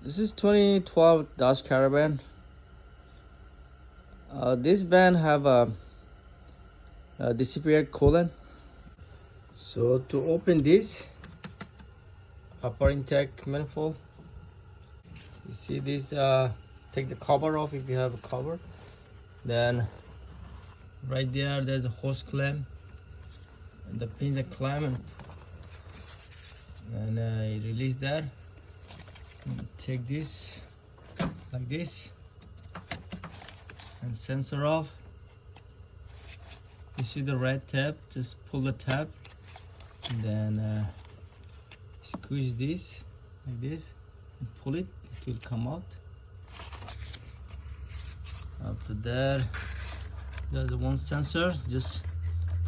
This is 2012 Dodge Caravan. This van have a disappeared coolant. So to open this upper intake manifold, you see this. Take the cover off if you have a cover. Then right there's a hose clamp, and the pins are clamp, and you release that. And take this like this and sensor off. You see the red tab, just pull the tab and then squeeze this like this and pull it, it will come out. After that, there's one sensor, just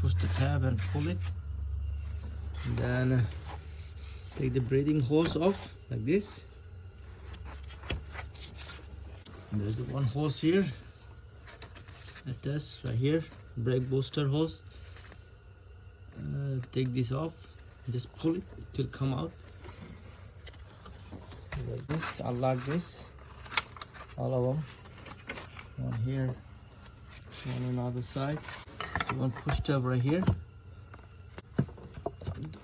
push the tab and pull it, and then take the breathing hose off like this. And there's the one hose here, like this right here, brake booster hose. Take this off, just pull it, it will come out like this. Unlock this, all of them. One here, one on the other side. So one push tab right here.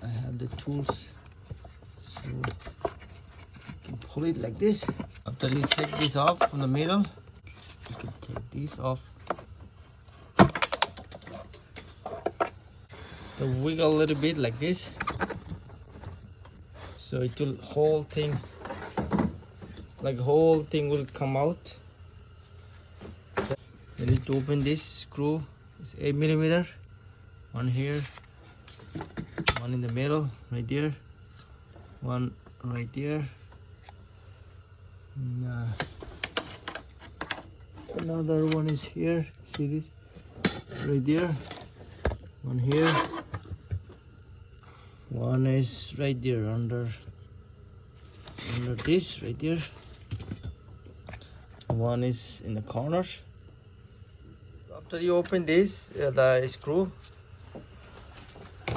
I have the tools, so you can pull it like this. After you take this off from the middle, you can take this off. So wiggle a little bit like this, so it will whole thing, like whole thing will come out. You need to open this screw. It's 8mm. One here, one in the middle right there, one right there, and, another one is here. See this right there, one here, one is right there under this right there, one is in the corner. After you open this, the screw,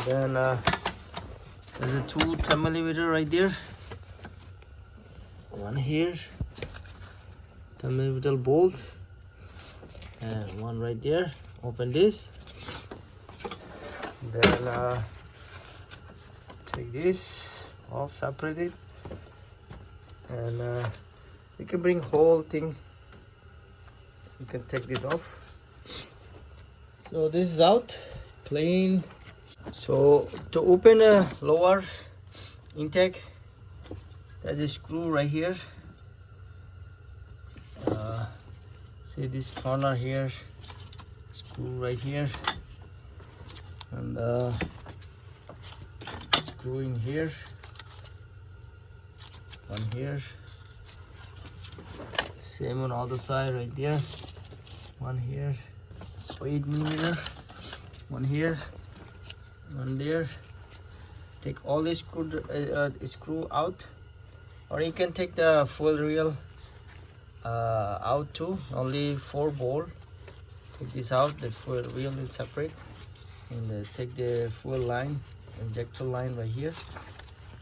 then there's a two 10mm right there, one here, 10mm bolt, and one right there. Open this, then take this off, separate it, and you can bring whole thing. You can take this off. So this is out, clean. So to open a lower intake, there's a screw right here. See this corner here, screw right here, and screw in here, one here, same on other side right there, one here. So 8mm, one here, one there. Take all the screw out, or you can take the fuel reel out too. Only 4 bolt. Take this out, the fuel reel will separate, and take the fuel line, injector line right here.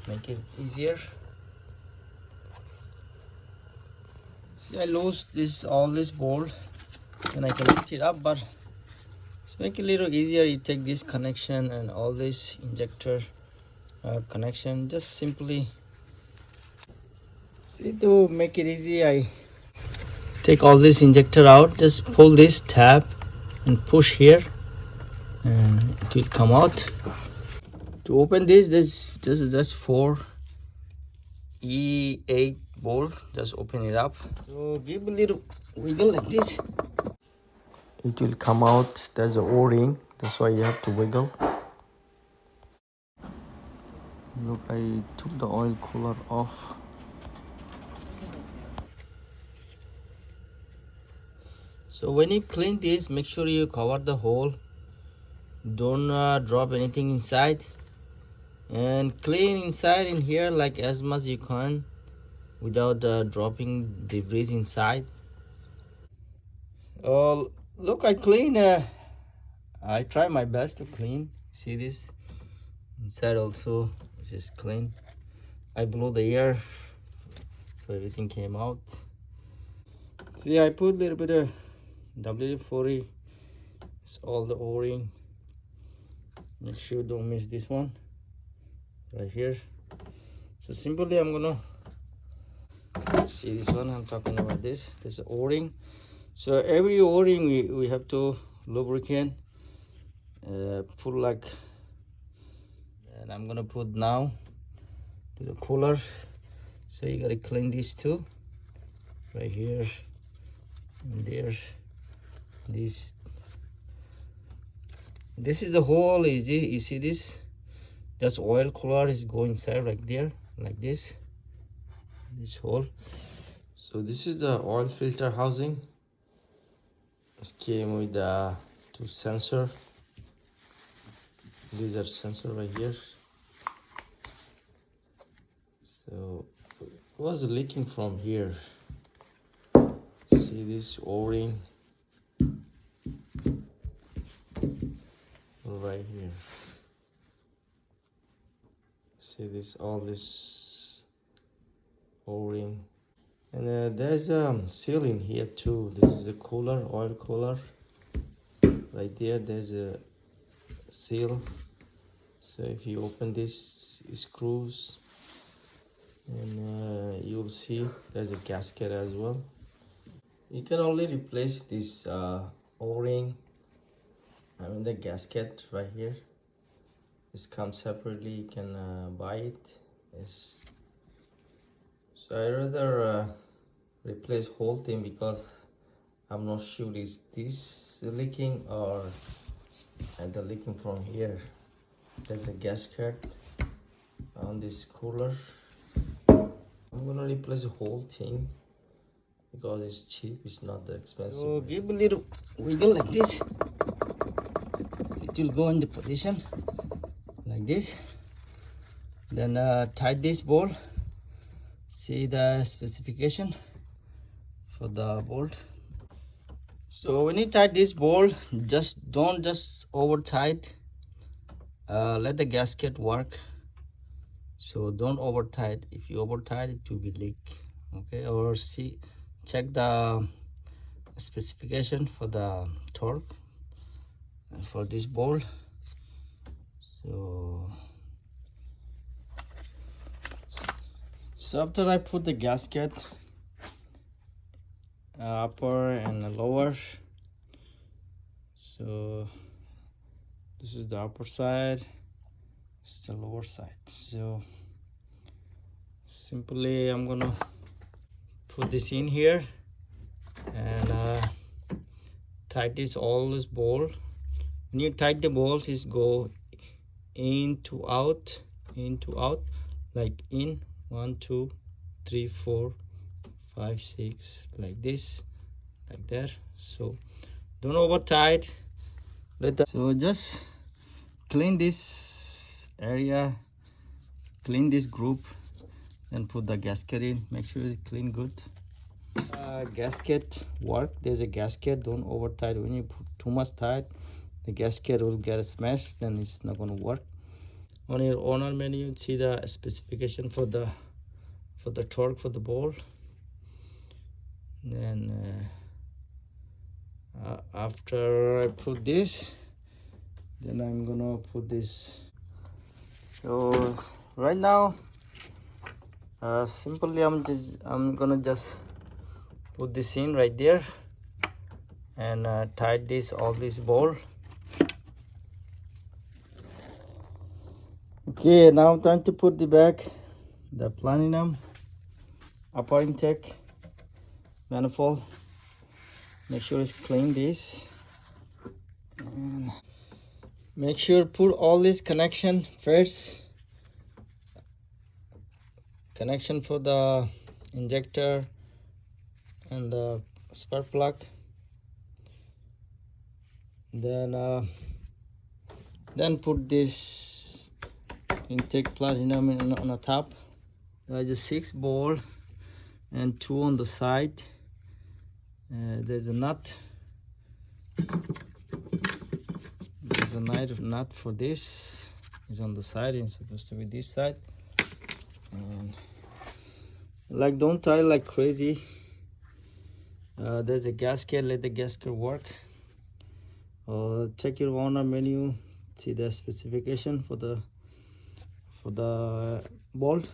Make it easier. See, I lost all this bolt, and I can lift it up, but it's make it a little easier. You take this connection and all this injector connection, just simply see. To make it easy, I take all this injector out, just pull this tab and push here, and it will come out. To open this is just 4 E8 bolt. Just open it up, so give a little wiggle like this, it will come out. There's a O-ring, that's why you have to wiggle. Look, I took the oil cooler off. So when you clean this, make sure you cover the hole, don't drop anything inside, and clean inside in here like as much you can without dropping debris inside. Look, I clean. I try my best to clean. See this inside also, this is clean. I blow the air so everything came out. See, I put a little bit of WD-40. It's all the O-ring. Make sure don't miss this one right here. So simply I'm gonna see this one. I'm talking about this is O-ring. So every O-ring we have to lubricate, put like, and I'm gonna put now to the cooler. So you gotta clean these two right here and there. This is the hole. Easy, you see this? Just oil cooler is going inside right there, like this hole. So this is the oil filter housing. It came with the two sensor. These are sensor right here. So it was leaking from here. See this O-ring right here. See this, all this O-ring. And there's a seal in here too. This is a cooler, oil cooler. Right there, there's a seal. So if you open this screws, and you'll see there's a gasket as well. You can only replace this O-ring, I mean the gasket right here. This comes separately, you can buy it. So I rather replace whole thing because I'm not sure is this leaking or the leaking from here. There's a gasket on this cooler. I'm gonna replace the whole thing because it's cheap, it's not that expensive. So give a little wiggle like this. It will go in the position like this. Then tight this bolt. See the specification for the bolt. So when you tight this bolt, don't over tight. Let the gasket work. So don't over tight. If you over tight, it will be leak. Okay, or check the specification for the torque for this bolt. So after I put the gasket, upper and lower. So this is the upper side, this is the lower side. So simply I'm gonna put this in here and tight all this bolt. When you tight the bolts, is go in to out, like in 1 2 3 4 5 6, like this, like that. So don't over tight. So just clean this area, clean this group, and put the gasket in. Make sure it's clean good. Gasket work. There's a gasket. Don't over tight. When you put too much tight, the gasket will get smashed, then it's not going to work. On your owner menu, see the specification for the torque for the bolt. Then after I put this, then I'm gonna put this. So right now, simply I'm gonna just put this in right there and tight all this bolt. Okay, now time to put the platinum upper intake manifold. Make sure it's clean this. And make sure put all this connection first. Connection for the injector and the spark plug. Then put this intake platinum on the top. There's a 6 bolt and 2 on the side. There's a nut. There's a nut for this. It's on the side. It's supposed to be this side. And Like, don't tie like crazy. There's a gasket, let the gasket work. Check your owner menu, see the specification for the bolt.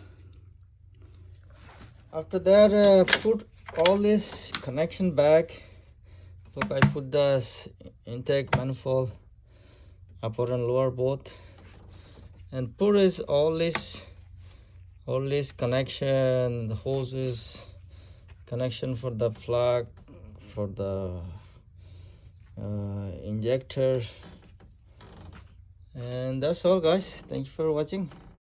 After that, put all this connection back. Look, I put the intake manifold upper and lower both, and put is all this connection, the hoses, connection for the plug, for the injector, and that's all, guys. Thank you for watching.